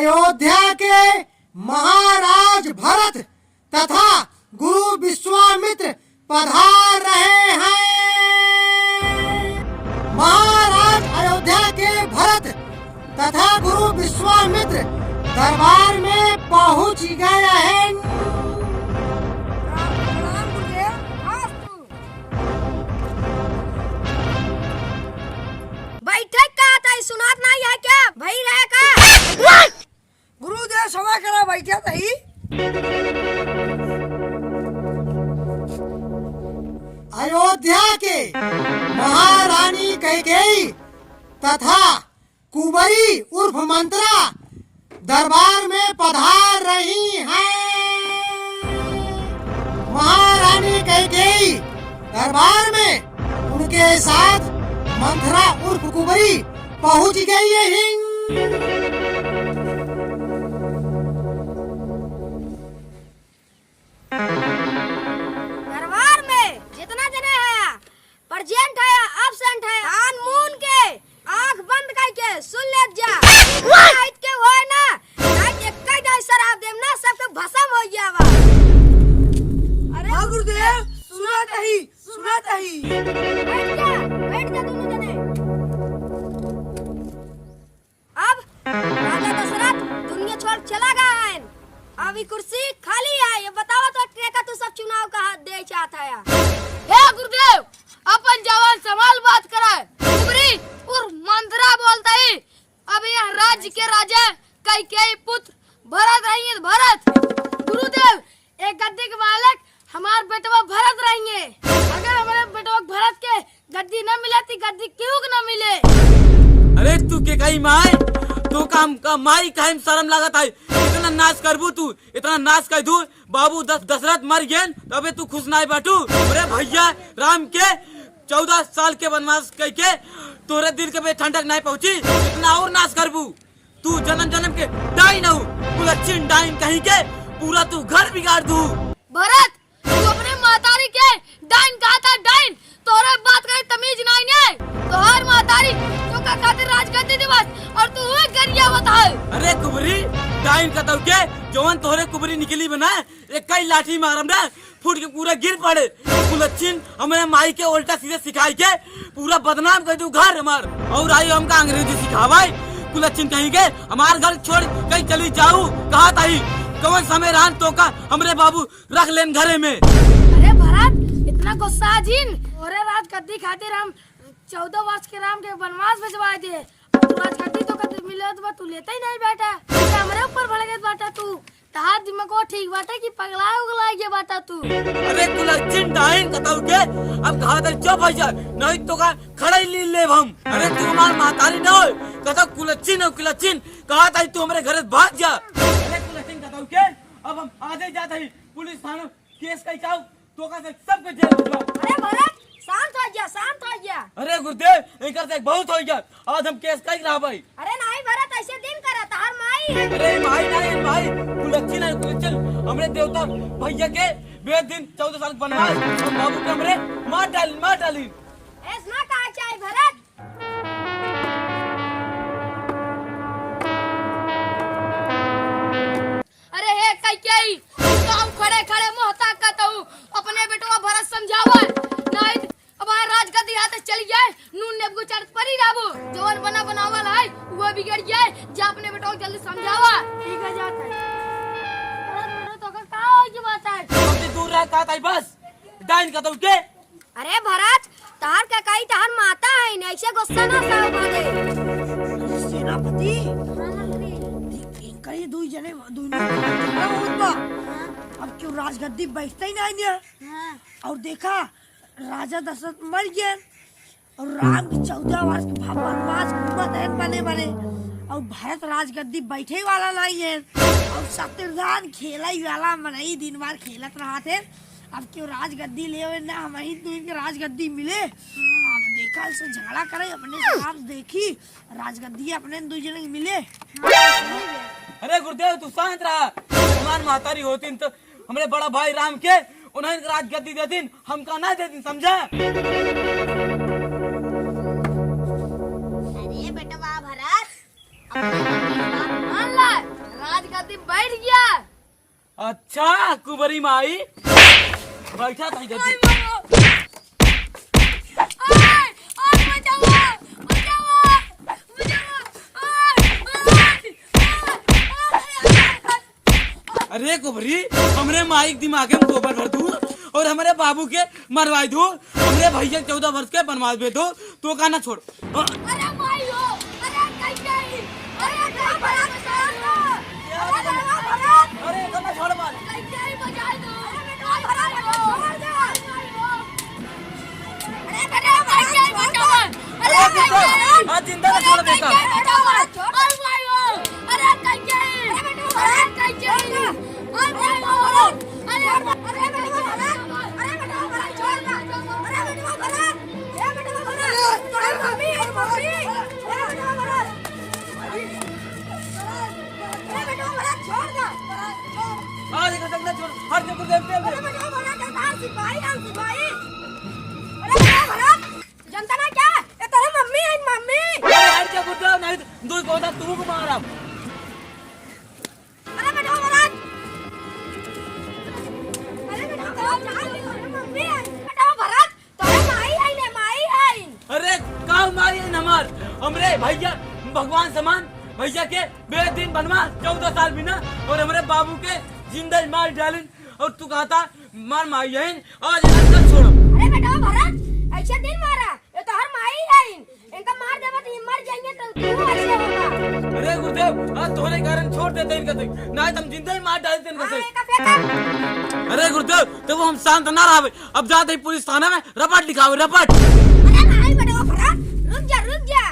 अयोध्या के महाराज भरत तथा गुरु विश्वामित्र पधार रहे हैं। महाराज अयोध्या के भरत तथा गुरु विश्वामित्र दरबार में पहुंच गए हैं। बैठक का था सुनात नहीं है क्या भाई रहे का गुरुदेव सभा करा बैठा थी। अयोध्या के महारानी कैकेयी तथा कुंवरी उर्फ मंत्रा दरबार में पधार रही हैं। महारानी कैकेयी दरबार में उनके साथ मंत्रा उर्फ कुंवरी पहुंच गई है। दरबार में जितना जने है प्रेजेंट है एब्सेंट है कान मून के आंख बंद करके सुन ले जा नाइट के होए ना नाइट एक कई दाई शराब देम ना सबके भस्म हो जावा। अरे हाँ गुरुदेव सुना नहीं बैठ जा दोनों जने। अब राजा दशरथ दुनिया छोड़ चला गया है। अब ये कुर्सी खाली है। ये बताओ तो का तू सब चुनाव का हाथ दे चाहता है। हे गुरुदेव अपन जवान संभाल बात कराए कुबरी और मंत्रा बोलता ही अब यह राज्य के राजा कैकेयी पुत्र भरत रहेंगे। भरत गुरुदेव एक गद्दी के मालिक हमारे बेटवा भरत रहेंगे। अगर हमारे बेटवा भरत के गद्दी न मिले तो गद्दी क्यों न मिले। अरे तू के कहीं माय तू काम का माई काहे शर्म लागत है। इतना नाश करबू तू इतना नाश कर दू बाबू दशरथ मर गए तबे तू खुश नहीं बाटू। अरे भैया राम के 14 साल के वनवास करके तोरे दिल के पे ठंडक नहीं पहुंची इतना और नाश करबू। तू जन्म जन्म के डाइन हो पूरा चिन डाइन कहीं के पूरा तू घर बिगाड़ दू। भरत तू अपने मातारी के डाइन कहा था डाइन तोरे बात करे तमीज नहीं ने तो हर मातारी तो का खातिर राजगद्दी दिवस और तू हुए गरिया बता। अरे कुबरी डाइन का तो के जवन तोरे कुबरी निकली बना एक कई लाठी मारम ना फूट के पूरा गिर पड़े। कुलच्छिन हमारे माई के उल्टा सीधे सिखाई के पूरा बदनाम कर दू घर हमार और आई हमका अंग्रेजी सिखावाई। कुलच्छिन कहीं के हमार घर छोड़ कहीं चली जाऊ कहा ताई कौन समय रान तो का हमरे बाबू रख लेन घरे में। अरे भरत इतना गुस्सा जिन और राजगद्दी खातिर हम 14 वर्ष के राम के वनवास भिजवाए थे। राजगद्दी तो कभी मिले तो तू लेता ही नहीं बेटा हमारे ऊपर भड़ गए बाटा तू तहार दिमाग को ठीक बाटा कि पगला उगला गया बाटा तू। अरे कुलच्छिन डाइन कताऊ के अब कहा था चुप हो जा नहीं तो का खड़ा ही ले ले हम। अरे तू हमार मातारी न हो कता कुलच्छिन कहा था तू हमारे घर भाग जा। अरे कुलच्छिन कताऊ के अब हम आगे जाते ही पुलिस थाना केस कई चाऊ तो का सबके जेल भिजवा। अरे भरत शांत हो जा। अरे गुरुदेव एक करते बहुत हो गया आज हम केस कई रहा भाई। अरे नहीं भरत ऐसे दिन करा तार माई है। अरे भाई कुलच्छिन हमरे देवता भैया के बेद दिन 14 साल बनवास हम बाबू के हमरे मार डाली। ऐसा कहा चाहिए भरत। अरे हे कैकेयी तो हम खड़े खड़े मोहता कहता हूँ अपने बेटवा भरत समझावा नहीं अब राजगद्दी हाथ चली जाए नून नेबू चढ़ परी राबू जवन बना बनावल है वो बिगड़ जाए जा अपने बेटवा जल्दी समझावा। ठीक है जाता है। तो का हो की बात है सबसे दूर रह कहता है बस डाइन का तो के। अरे भरत तार का कई तार माता है नहीं से गुस्सा ना साव बादे। सेनापति कई दो जने दोनों अब क्यों राजगद्दी बैठता ही नहीं है। और देखा राजा दशरथ मर गए और राम के 14 वर्ष के वनवास बने और भरत राजगद्दी बैठे वाला नहीं है और शत्रुघ्न खेला ही वाला मनई दिन भर खेलत रहा थे। अब क्यों राजगद्दी ले ना हम ही तो इनके राजगद्दी मिले। अब देखा इसे झगड़ा करे अपने साथ देखी राजगद्दी अपने दो जने मिले। अरे गुरुदेव तू शांत रहा हमार मातारी होती तो हमरे बड़ा भाई राम के उन्हें राजगद्दी दे दिन हमका ना दे दिन समझा। अरे बेटा भरत मान ला गद्दी बैठ गया। अच्छा कुबरी माई बैठा था ओए गद्दी। मारो। ओए ओए बचाओ बचाओ बचाओ। अरे कुबरी हमरे माई के दिमाग में गोबर भर दूं और हमारे बाबू के मरवाई दूं, हमरे भैया 14 वर्ष के बनवा दे दो तो का ना छोड़। अरे माई हो, अरे कैसे, अरे क्या बड़ा बचाओ दो, अरे बड़ा भरत, अरे तो ना छोड़ मार। कैसे बचाओ दो, अरे बेटा भरत छोड़ दो, अरे बेटा कैसे बचाओ, अरे कैसे, हाँ जिंदा ना छोड़ बेटा। कैसे बचाओ भरत, अरे माई हो, अरे कैसे, अरे बेटा भरत कैसे, अरे माई हो भरत, अरे बेटा भरत, अरे बेटा भरत छोड़ दो, अरे बेटा भरत, अरे बेटा भरत, अरे मम्मी अरे बेटा भरत, अरे बेटा भरत छोड़ दो, आज का तक ना छोड़, हर जगह देखते अरे हैं। बेटा भरत सरदार सिपाही हम सिपाही, अरे बेटा भरत जनता ना क्या, ये तेरी मम्मी है मम्मी, अरे हर जगह बुद्धा नहीं दूध पौधा तू को मारा। अरे बेटा भरत, अरे बेटा भरत मम्मी है, बेटा भरत तेरी माई है ने माई है, अरे काऊ मारी है नमार हमरे भैया भगवान समान भैया के बेदिन बनवा 14 साल बिना और हमारे बाबू के जिंदा मार डालिन और तू कहता मार माई है आज अंदर छोड़ो। अरे बेटा भरत ऐसे दिन मारा, ये तो हर माई है, इनका मार देवा तो ये मर जाएंगे तो तू ऐसे होगा, अरे गुरुदेव आज तुम्हारे कारण छोड़ देते इनका तो नहीं तुम जिंदा ही मार डालते इनका हाँ, से। इनका फेंका, अरे गुरुदेव तो वो हम शांत ना रहे अब जाते ही पुलिस थाना में रपट लिखाओ रपट। अरे नहीं बेटा भरत रुक जा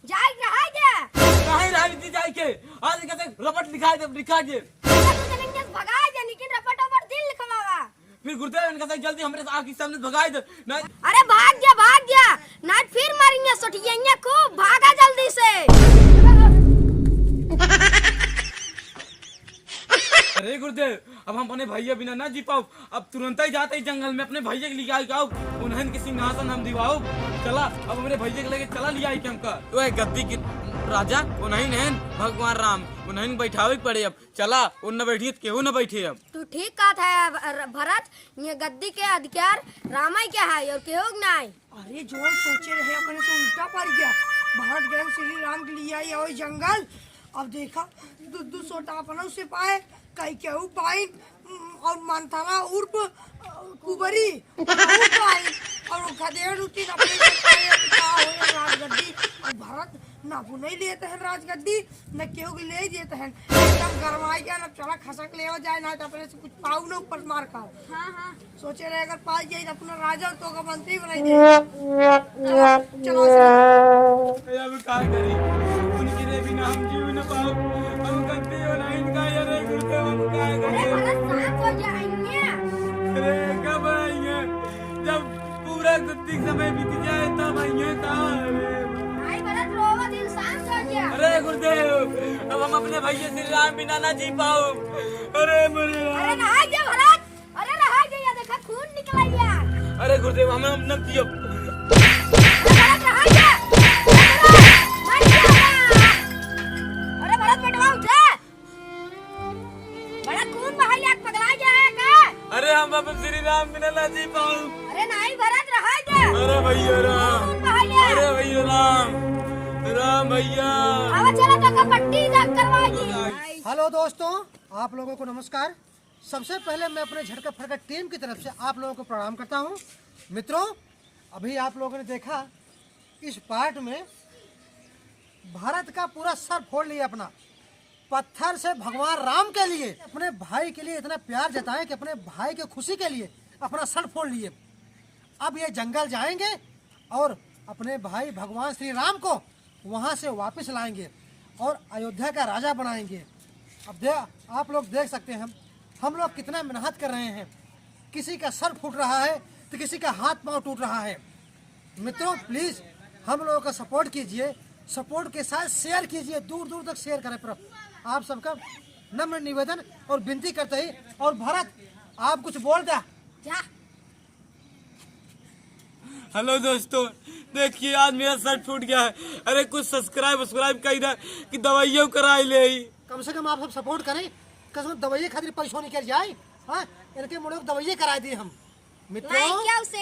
जाए रहा जा, कहीं रही थी जाए के आज कहते रपट लिखा दे चलेंगे भगा जा लेकिन रपट पर दिल लिखवावा, फिर गुरुदेव इनका जल्दी हमारे आँख सामने भगाई दो नहीं। अरे भाग जा नाइट फिर मारेंगे सोटिएंगे खूब, भागा जल्दी से। अरे गुरुदेव अब हम अपने भैया बिना ना जी पाओ, अब तुरंत ही जाते ही जंगल में अपने भैया के लिए आओ उन्हें किसी सिंहासन हम दिवाओ। चला अब हमारे भैया के लेके चला लिया आई हमका तो है गद्दी की राजा उन्हें नहीं भगवान राम उन्हें बैठावे के पड़े। अब चला उन न बैठी केहू न बैठे। अब तू ठीक कहा था भरत, ये गद्दी के अधिकार रामाई के है और केहू के नहीं। अरे जो सोचे रहे अपने से उल्टा पड़ गया, भारत गए श्री राम के लिए आई और जंगल, अब देखा दू सोटा अपना उसे पाए कहीं केहू पाई और मंथरा उर्फ कुबरी पाई और खदेड़ उठी अपने से पाए का हो राजगद्दी, और भारत ना नहीं लेते हैं राजगद्दी न केहू के ले देते हैं, एकदम गरमाई गया, न चला खसक ले जाए ना तो अपने से कुछ पाऊ न ऊपर मार कर। हाँ सोचे रहे अगर पाई जाए अपना राजा तो का मंत्री बनाई दे। चलो अब क्या करी उनके रे बिना हम जीव न पाओ हम गद्दी और इनका अरे गुरुदेव हम क्या अरे करें। भरत शांत हो जाएंगे, अरे कब आएंगे जब पूरा गद्दी समय बीत जाए तब आएंगे कहाँ। नहीं भरत रोवा दिल शांत हो जा, अरे गुरुदेव अब हम अपने भैया श्री राम बिना ना जी पाओ। अरे मेरे अरे नहा जा भरत, अरे नहा जा, ये देखा खून निकला या, अरे गुरुदेव हमें हम न दियो। भरत नहा जा, अरे भरत बेटवा उठे, बड़ा खून बहाया पगला जाएगा, अरे हम अब श्री राम बिना ना जी पाओ। अरे नहीं भरत रहा जा, अरे भैया राम खून बहाया, अरे भैया राम राम भैया। अब चलो तो कपट्टी जग करवाएगी। हेलो दोस्तों, आप लोगों को नमस्कार। सबसे पहले मैं अपने झटका फटका टीम की तरफ से आप लोगों को प्रणाम करता हूं। मित्रों अभी आप लोगों ने देखा इस पार्ट में भारत का पूरा सर फोड़ लिया अपना, पत्थर से भगवान राम के लिए अपने भाई के लिए इतना प्यार जताए कि अपने भाई के खुशी के लिए अपना सर फोड़ लिए। अब ये जंगल जाएंगे और अपने भाई भगवान श्री राम को वहाँ से वापस लाएंगे और अयोध्या का राजा बनाएंगे। अब आप लोग देख सकते हैं हम लोग कितना मेहनत कर रहे हैं, किसी का सर फूट रहा है तो किसी का हाथ पांव टूट रहा है। मित्रों प्लीज़ हम लोगों का सपोर्ट कीजिए, सपोर्ट के साथ शेयर कीजिए, दूर दूर तक शेयर करें। पर आप सबका नम्र निवेदन और विनती करते ही। और भारत आप कुछ बोल दे क्या? हेलो दोस्तों देखिए आज मेरा सर टूट गया है। अरे कुछ सब्सक्राइब कर इधर कि दवाइयों कराई ले। कम से कम आप सब सपोर्ट करें कसम दवाई खातिर पैसों नहीं कर जाए। हाँ, इनके मुड़े दवाई करा दी हम। मित्रों क्या उसे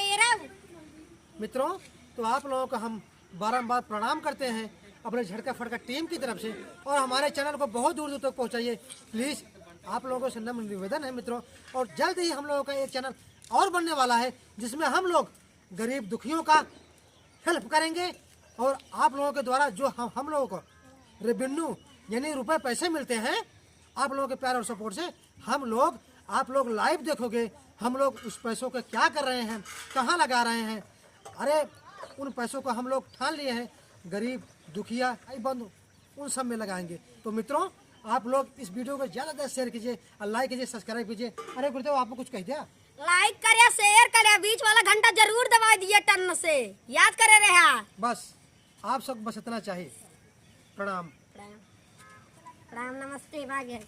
मित्रों, तो आप लोगों का हम बारंबार प्रणाम करते हैं अपने झटका फटका टीम की तरफ से, और हमारे चैनल को बहुत दूर दूर तक पहुंचाइए प्लीज़। आप लोगों से नम्र निवेदन है मित्रों। और जल्द ही हम लोगों का एक चैनल और बनने वाला है जिसमें हम लोग गरीब दुखियों का हेल्प करेंगे, और आप लोगों के द्वारा जो हम लोगों को रेवेन्यू यानी रुपए पैसे मिलते हैं, आप लोगों के प्यार और सपोर्ट से आप लोग लाइव देखोगे हम लोग उस पैसों को क्या कर रहे हैं, कहाँ लगा रहे हैं। अरे उन पैसों को हम लोग ठान लिए हैं गरीब दुखिया भाई बंधु उन सब में लगाएंगे। तो मित्रों, आप लोग इस वीडियो को ज़्यादा से शेयर कीजिए और लाइक कीजिए, सब्सक्राइब कीजिए। अरे गुरुदेव, आपको कुछ कह दिया? लाइक करे, शेयर करे, बीच वाला घंटा जरूर दबा दिए टन से, याद करे रहा। बस आप सब बस इतना चाहिए। प्रणाम। प्रणाम, नमस्ते, भाग्य।